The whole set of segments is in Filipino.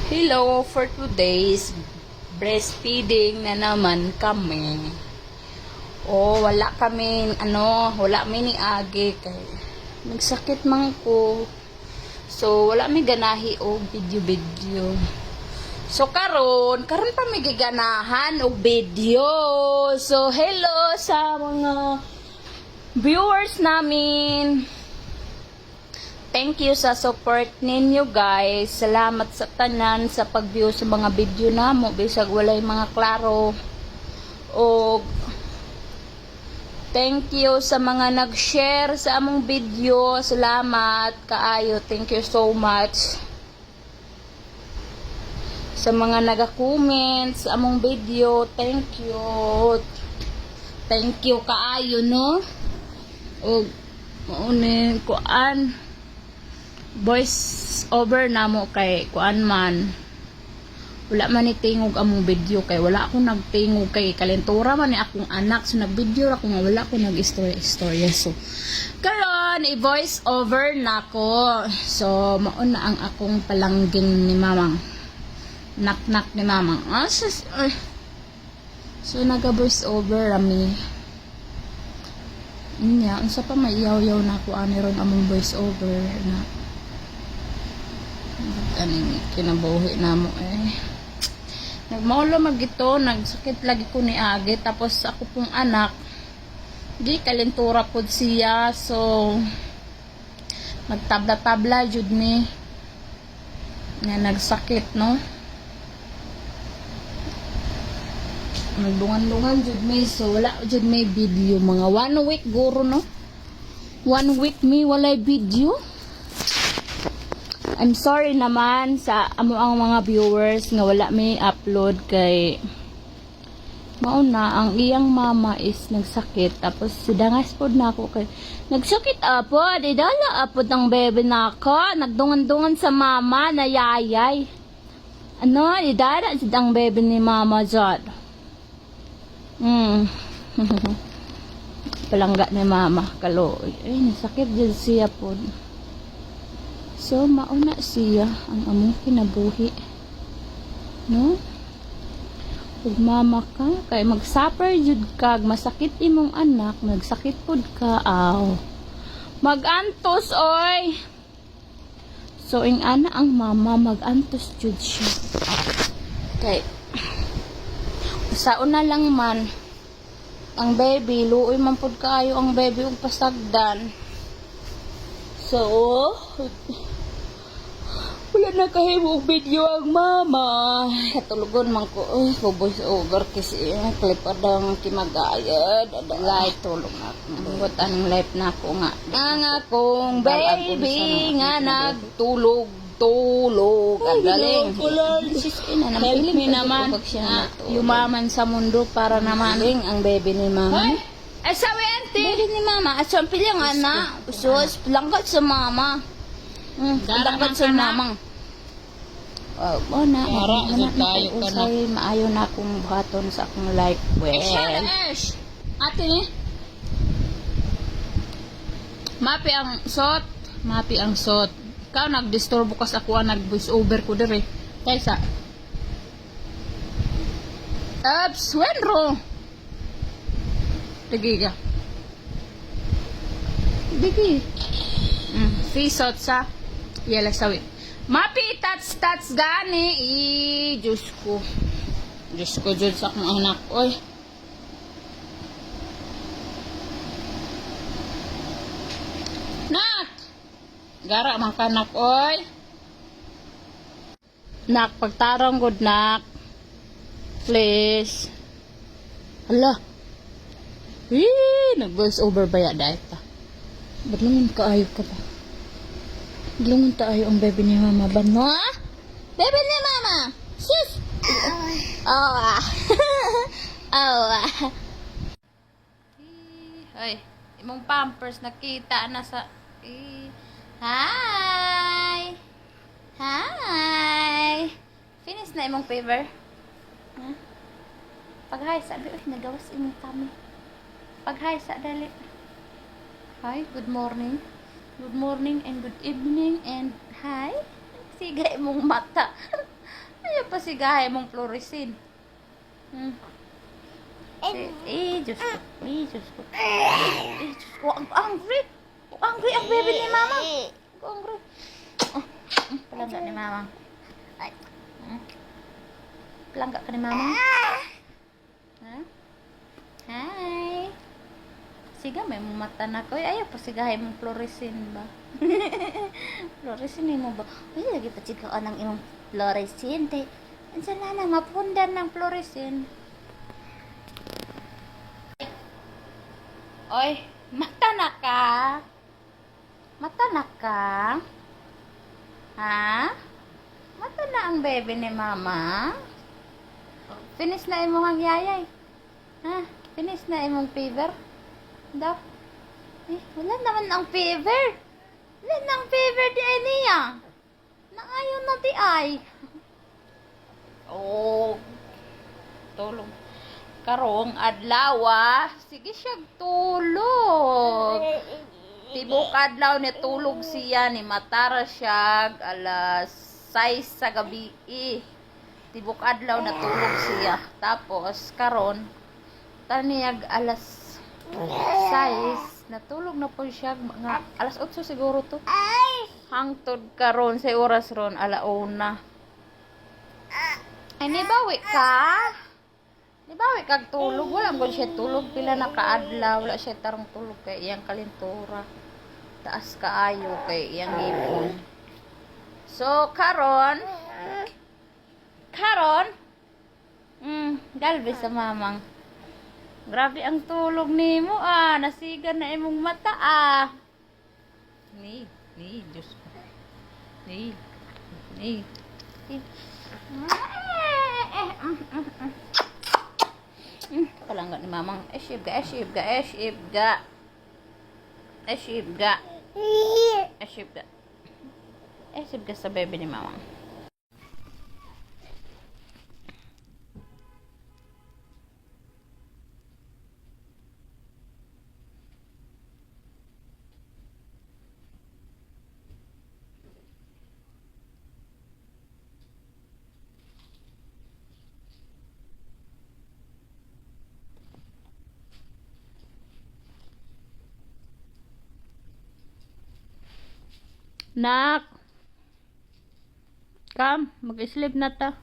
Hello, for today's breastfeeding na naman kami. Wala kami, wala mi ni Agi kay nagsakit man ko. So, wala mi ganahi og video. So, karon pa mi giganahan og video. So, hello sa mga viewers namin. Thank you sa support ninyo guys. Salamat sa tanan sa pag-view sa mga video namo bisag walay mga klaro. O thank you sa mga nag-share sa among video. Salamat kaayo. Thank you so much. Sa mga naga-comment sa among video, thank you. Thank you kaayo no. O mauni kuan voice over namo kay kuan man wala man ni tingog among video kay wala ako nagtingog kay kalentura man ni akong anak so nagvideo ako nga wala ko nag-istorya so karon i-voice over nako so mao na ang akong palangging ni mamang nak ni mamang so naga-voice over rami niya unsa pa maiyaw-yaw nako ani ron among voice over na aning kinabuhi namo nagmaulo magito nagsakit lagi ko ni Agi tapos ako pong anak di kalentura pod siya so nagtabla-tabla jud mi nga nagsakit no nagbungan-bungan jud mi so wala jud may video mga 1 week guro no 1 week mi walay video. I'm sorry naman sa amo ang mga viewers nga wala may upload kay mauna ang iyang mama is nagsakit tapos sidangas pod na ako kay nagsakit apod idala apod ang bebe nako nagdungan-dungan sa mama na yayay idala jud ang bebe ni mama jud palangga ni mama kaloy nasakit jud siya pod. So, mauna siya ang among kinabuhi. No? Ug mama ka, kay mag-suffer jud kag masakit imong anak, nagsakit pod ka, mag-antos, oy! So, ing ana ang mama, mag-antos jud siya. Kay, sa una lang man, ang baby, luoy man pod kaayo ang baby ug pasagdan. So, wala na kahimo og video ang mama. Katulugon man ko, voice over kasi klipadang kimagayad. Light tulong na. Buot ang life na ko nga. Ang akong baby nga nagtulog. Ang galing. Help me naman. Yumaman sa mundo para naman. Ang baby ni mama. Ay, sabi auntie. Baby ni mama. At sampi lang anak. Sus, langkat sa mama. Langkat sa mama. Maayo na akong buhaton sa akong life. Well. Ate, mapi ang sot. Ikaw nagdisturbo ka sa ako nag-voice over ko dire. Kaysa. Wenro. Digi ka. Digi. Fisot sa. Yala sawi. Mapi tats gani. Diyos ko. Diyos sa akong anak. Oy. Nak. Gara man ka nak. Oy. Nak. Pagtarong good nak. Please. Hala. Nag-voice over ba ya dahil ta? Badlungan kaayo ka ba? Badlungan taayo ang bebe ni mama ba? No? Bebe ni mama! Sus! Hoy, imong pampers nakita na sa... Hi! Finish na imong favor? Pag-hi, sabi, nagawas imong kami. Pag-hi sa dali. Hi, good morning. Good morning and good evening and hi. Sigay mong mata. pasigahay mong fluorescent. Diyos ko. Diyos ko. Diyos ko. Ang angry. Ang angry ang baby ni mama. Ang angry. Palangga ni mama. Ay. Palangga ka ni mama. Ha? Hi. Siga, may mata na ko. Ayaw pa sigahay mong fluorescent ba? Fluorescent mo ba? Ay, lagi pa sigaan ng imong fluorescent. Ang sana na, mapundan ng fluorescent. Oy, mata na ka? Mata na ka? Ha? Mata na ang baby ni mama? Finish na imong ang yayay? Ha? Finish na imong fever? Daw? Wala naman ang fever. Wala nang fever di ay niya. Naayon na di ay. Oh. Tulog. Karong adlaw sige siya tulog. Tibok adlaw ni tulog siya ni matara siya alas 6 sa gabi. Tibok adlaw na tulog siya. Tapos karon taniyag alas 6 natulog na po siya mga alas 8 siguro to. Hangtod karon sa oras ron alauna. Ay nibawi ka? Nibawi kag tulog, wala mo siya tulog, pila na kaadlaw, wala siya tarong tulog kay iyang kalintura. Taas kaayo kay iyang ipon. So, karon, galbi sa mamang. Grabe ang tulog nimo nasigan na imong mata Ni, Diyos ko. Ni. Palangga ni mamang Eshib ga sa baby ni mamang. Nak, kam, mag-sleep na ta.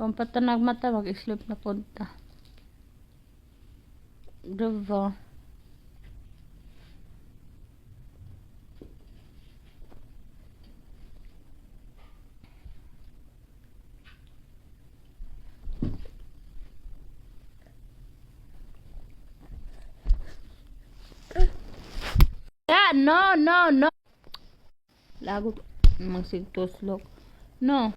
Kung patanag mata, mag-sleep na punta. Diba? No. Lago, magsigtoslok. No.